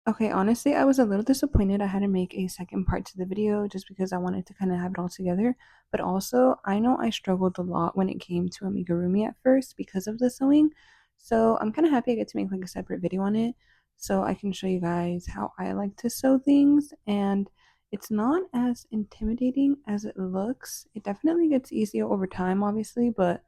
Okay, honestly, I was a little disappointed I had to make a second part to the video just because I wanted to kind of have it all together. But also, I know I struggled a lot when it came to amigurumi at first because of the sewing. So I'm kind of happy I get to make like a separate video on it so I can show you guys how I like to sew things. And it's not as intimidating as it looks. It definitely gets easier over time, obviously, but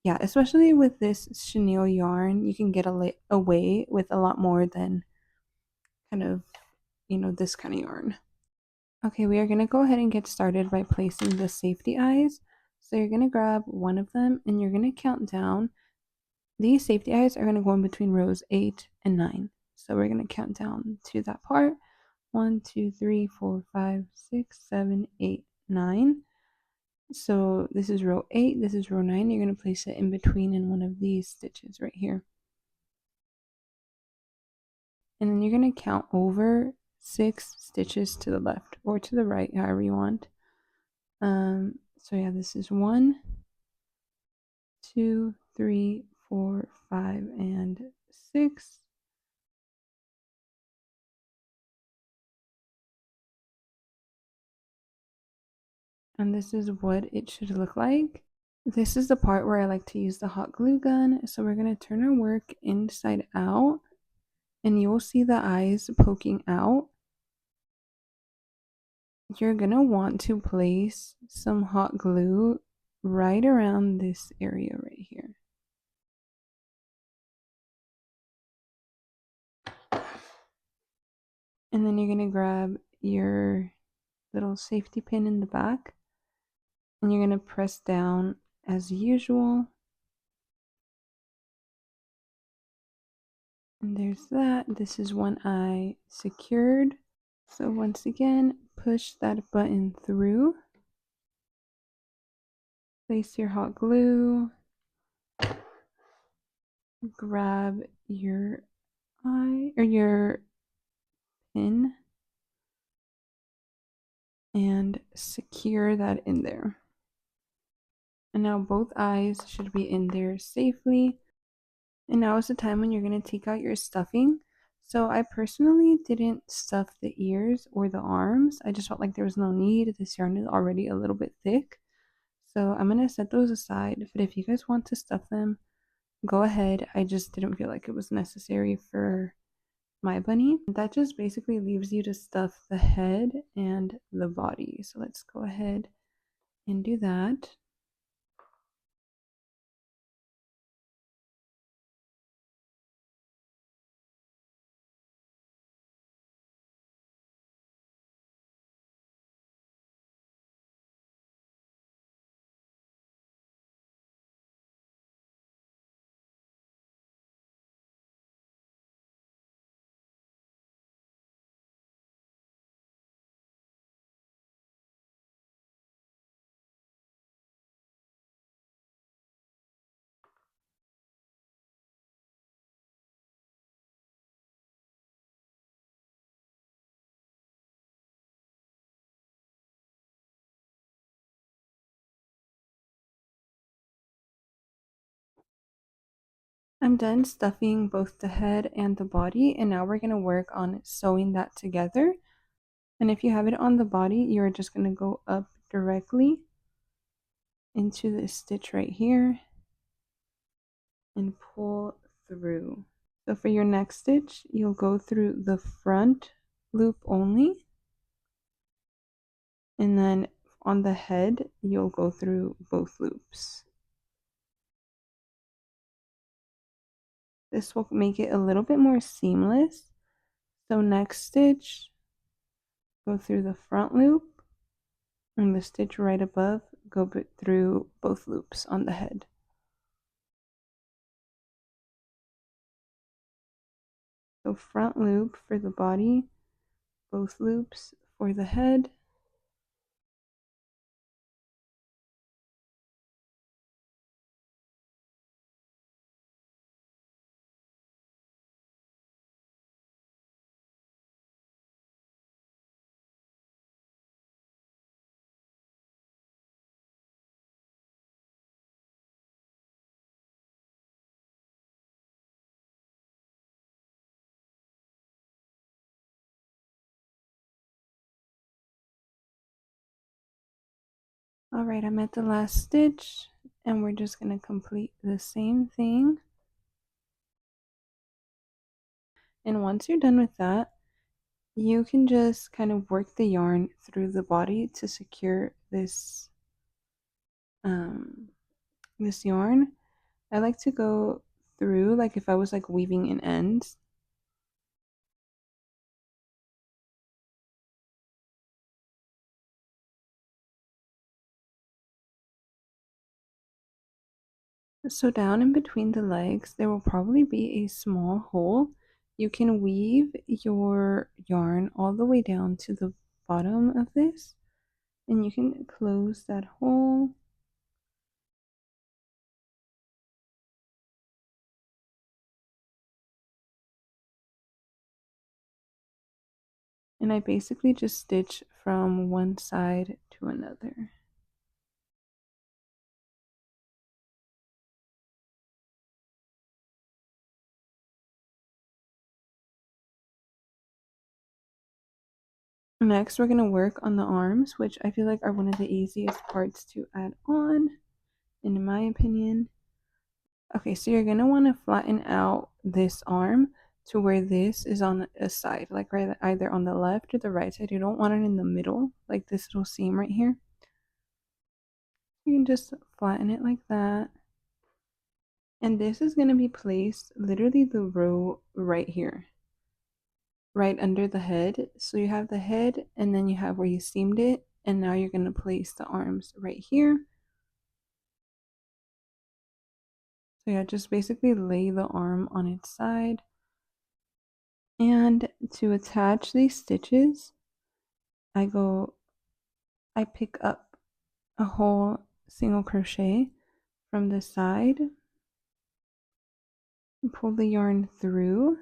yeah, especially with this chenille yarn, you can get away with a lot more than kind of, this kind of yarn. Okay, we are going to go ahead and get started by placing the safety eyes. So you're going to grab one of them and you're going to count down. These safety eyes are going to go in between rows 8 and 9. So we're going to count down to that part. 1, 2, 3, 4, 5, 6, 7, 8, 9. So this is row 8, this is row 9. You're going to place it in between in one of these stitches right here. And then you're going to count over 6 stitches to the left or to the right, however you want. So yeah, this is 1, 2, 3, 4, 5, and 6. And this is what it should look like. This is the part where I like to use the hot glue gun. So we're going to turn our work inside out and you'll see the eyes poking out. You're going to want to place some hot glue right around this area right here. And then you're going to grab your little safety pin in the back and you're going to press down as usual. And there's that. This is one eye secured. So once again, push that button through. Place your hot glue. Grab your eye or your pin and secure that in there. And now both eyes should be in there safely. And now is the time when you're going to take out your stuffing. So I personally didn't stuff the ears or the arms. I just felt like there was no need. This yarn is already a little bit thick. So I'm going to set those aside. But if you guys want to stuff them, go ahead. I just didn't feel like it was necessary for my bunny. That just basically leaves you to stuff the head and the body. So let's go ahead and do that. I'm done stuffing both the head and the body, and now we're going to work on sewing that together. And if you have it on the body, you're just going to go up directly into this stitch right here and pull through. So for your next stitch, you'll go through the front loop only, and then on the head, you'll go through both loops. This will make it a little bit more seamless. So next stitch, go through the front loop, and the stitch right above, go through both loops on the head. So front loop for the body, both loops for the head. Alright, I'm at the last stitch and we're just going to complete the same thing. And once you're done with that, you can just kind of work the yarn through the body to secure this yarn. I like to go through like if I was like weaving in ends. So down in between the legs, there will probably be a small hole. You can weave your yarn all the way down to the bottom of this, and you can close that hole. And I basically just stitch from one side to another. Next, we're going to work on the arms, which I feel like are one of the easiest parts to add on, in my opinion. Okay, so you're going to want to flatten out this arm to where this is on a side, like right either on the left or the right side. You don't want it in the middle, like this little seam right here. You can just flatten it like that. And this is going to be placed literally the row right here, right under the head. So you have the head and then you have where you seamed it. And now you're going to place the arms right here. So yeah, just basically lay the arm on its side. And to attach these stitches, I pick up a whole single crochet from the side, pull the yarn through,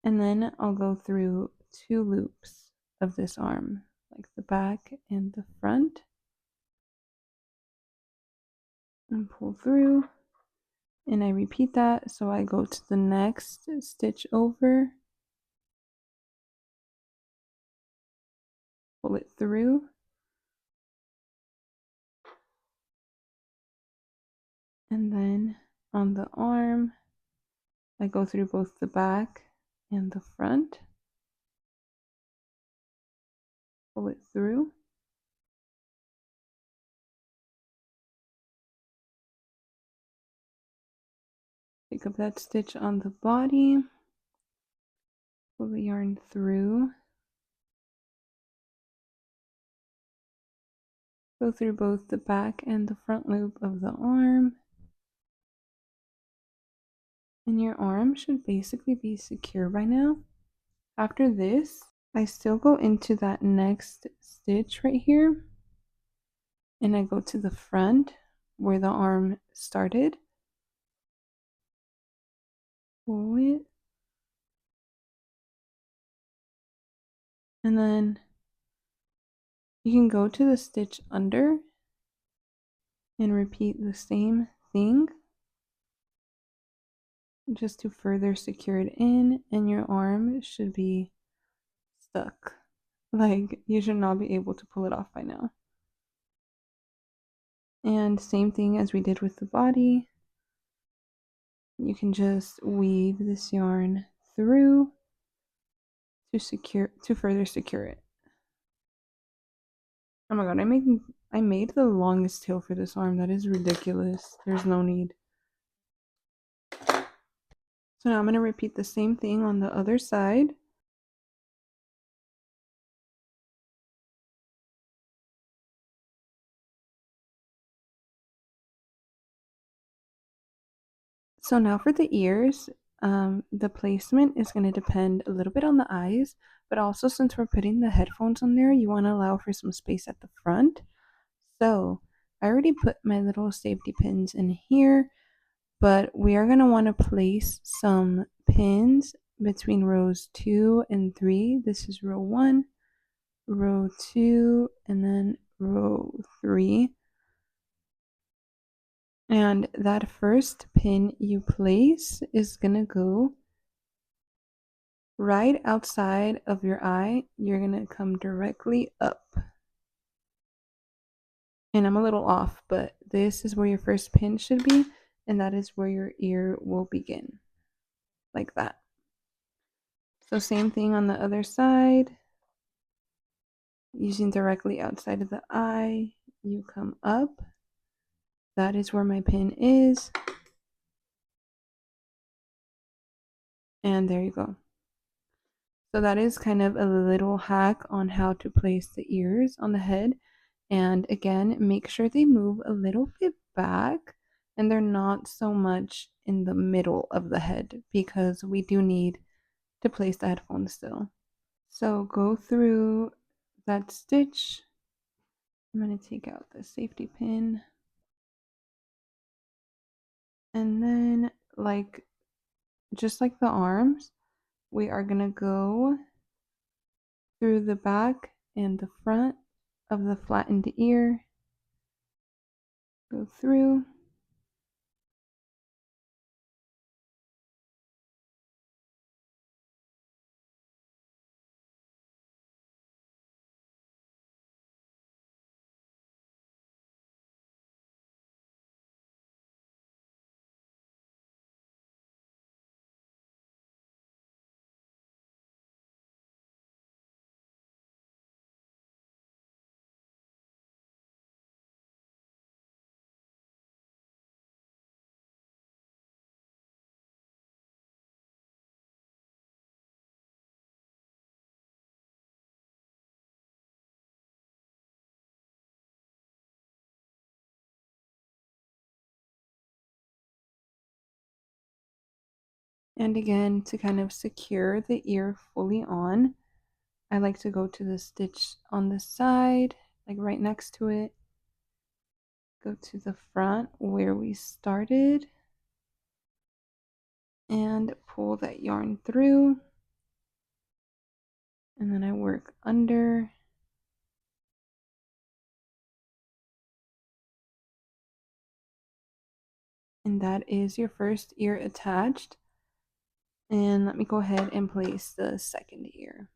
and then I'll go through 2 loops of this arm, like the back and the front, and pull through, and I repeat that. So I go to the next stitch over, pull it through, and then on the arm I go through both the back and the front, pull it through, pick up that stitch on the body, pull the yarn through, go through both the back and the front loop of the arm, and your arm should basically be secure by now. After this, I still go into that next stitch right here, and I go to the front where the arm started, pull it, and then you can go to the stitch under and repeat the same thing just to further secure it in, and your arm should be stuck. Like, you should not be able to pull it off by now. And same thing as we did with the body. You can just weave this yarn through to further secure it. Oh my god, I made the longest tail for this arm. That is ridiculous. There's no need. So now I'm going to repeat the same thing on the other side. So now for the ears, the placement is going to depend a little bit on the eyes, but also since we're putting the headphones on there, you want to allow for some space at the front. So I already put my little safety pins in here, but we are going to want to place some pins between rows 2 and 3. This is row 1, row 2, and then row 3. And that first pin you place is going to go right outside of your eye. You're going to come directly up. And I'm a little off, but this is where your first pin should be, and that is where your ear will begin, like that. So same thing on the other side. Using directly outside of the eye, you come up. That is where my pin is. And there you go. So that is kind of a little hack on how to place the ears on the head. And again, make sure they move a little bit back and they're not so much in the middle of the head because we do need to place the headphones still. So go through that stitch. I'm going to take out the safety pin. And then just like the arms, we are going to go through the back and the front of the flattened ear. Go through. And again, to kind of secure the ear fully on, I like to go to the stitch on the side, like right next to it. Go to the front where we started and pull that yarn through. And then I work under. And that is your first ear attached. And let me go ahead and place the second ear.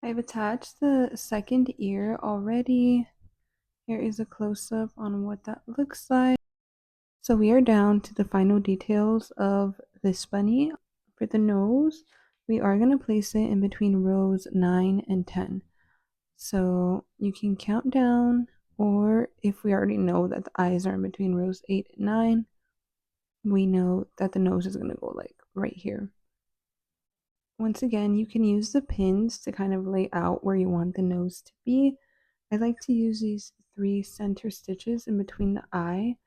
I've attached the second ear already. Here is a close-up on what that looks like. So we are down to the final details of this bunny. For the nose, we are going to place it in between rows 9 and 10. So you can count down, or if we already know that the eyes are in between rows 8 and 9, we know that the nose is going to go like right here. Once again, you can use the pins to kind of lay out where you want the nose to be. I like to use these 3 center stitches in between the eye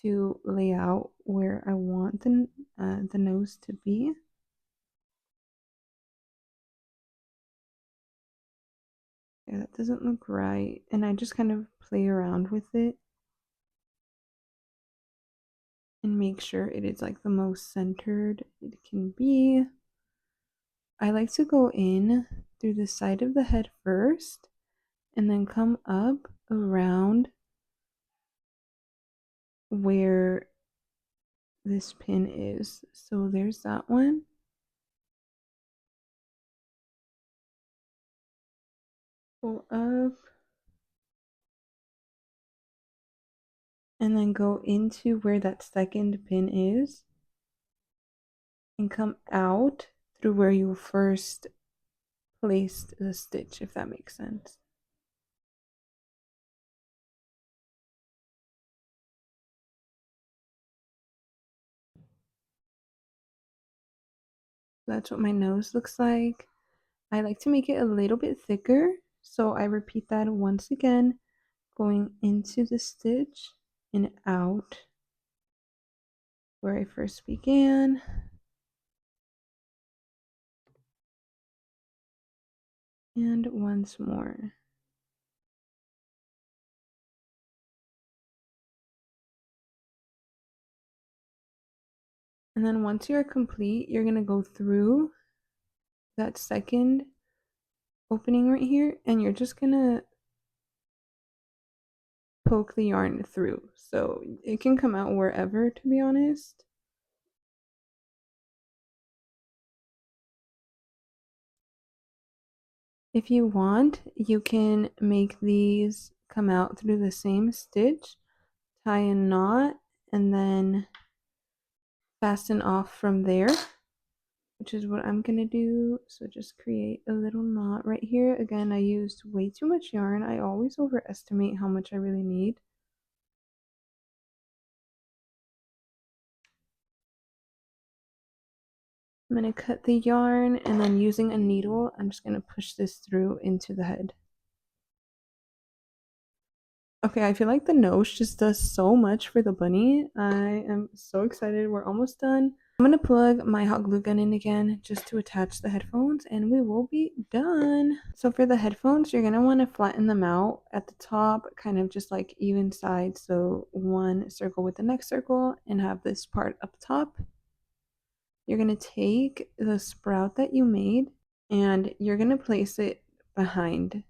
to lay out where I want the nose to be. Yeah, that doesn't look right. And I just kind of play around with it and make sure it is like the most centered it can be. I like to go in through the side of the head first and then come up around where this pin is. So there's that one. Pull up and then go into where that second pin is and come out through where you first placed the stitch, if that makes sense. That's what my nose looks like. I like to make it a little bit thicker, so I repeat that once again, going into the stitch and out where I first began. And once more. And then once you're complete, you're going to go through that second opening right here, and you're just going to poke the yarn through. So it can come out wherever, to be honest. If you want, you can make these come out through the same stitch, tie a knot, and then fasten off from there, which is what I'm gonna do. So just create a little knot right here. Again, I used way too much yarn. I always overestimate how much I really need. I'm gonna cut the yarn, and then using a needle, I'm just gonna push this through into the head. Okay, I feel like the nose just does so much for the bunny. I am so excited. We're almost done. I'm gonna plug my hot glue gun in again just to attach the headphones, and we will be done. So for the headphones, you're gonna want to flatten them out at the top, kind of just like even sides. So one circle with the next circle and have this part up top. You're gonna take the sprout that you made and you're gonna place it behind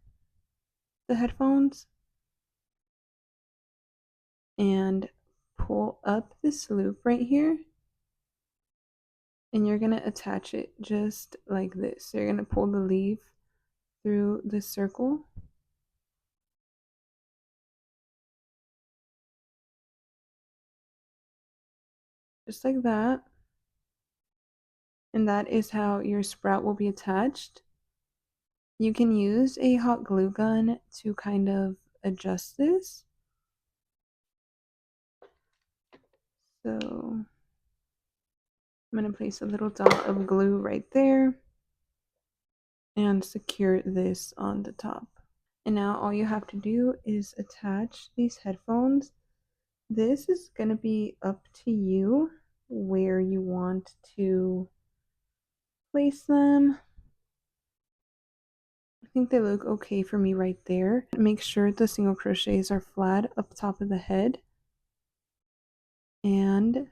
the headphones and pull up this loop right here, and you're gonna attach it just like this. So you're gonna pull the leaf through the circle, just like that, and that is how your sprout will be attached. You can use a hot glue gun to kind of adjust this. So I'm gonna place a little dot of glue right there and secure this on the top. And now all you have to do is attach these headphones. This is going to be up to you where you want to place them. I think they look okay for me right there. Make sure the single crochets are flat up top of the head and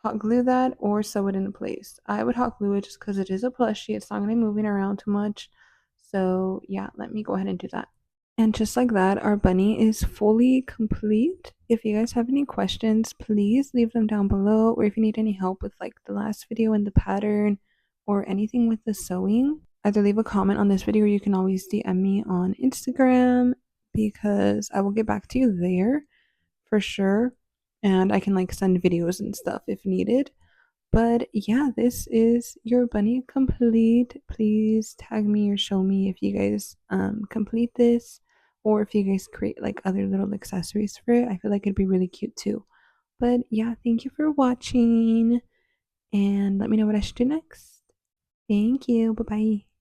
hot glue that or sew it into place. I would hot glue it just because it is a plushie. It's not going to be moving around too much. So yeah, let me go ahead and do that. And just like that, our bunny is fully complete. If you guys have any questions, please leave them down below. Or if you need any help with like the last video and the pattern or anything with the sewing, either leave a comment on this video or you can always DM me on Instagram because I will get back to you there for sure. And I can like send videos and stuff if needed. But yeah, this is your bunny complete. Please tag me or show me if you guys complete this or if you guys create like other little accessories for it. I feel like it'd be really cute too. But yeah, thank you for watching and let me know what I should do next. Thank you. Bye bye.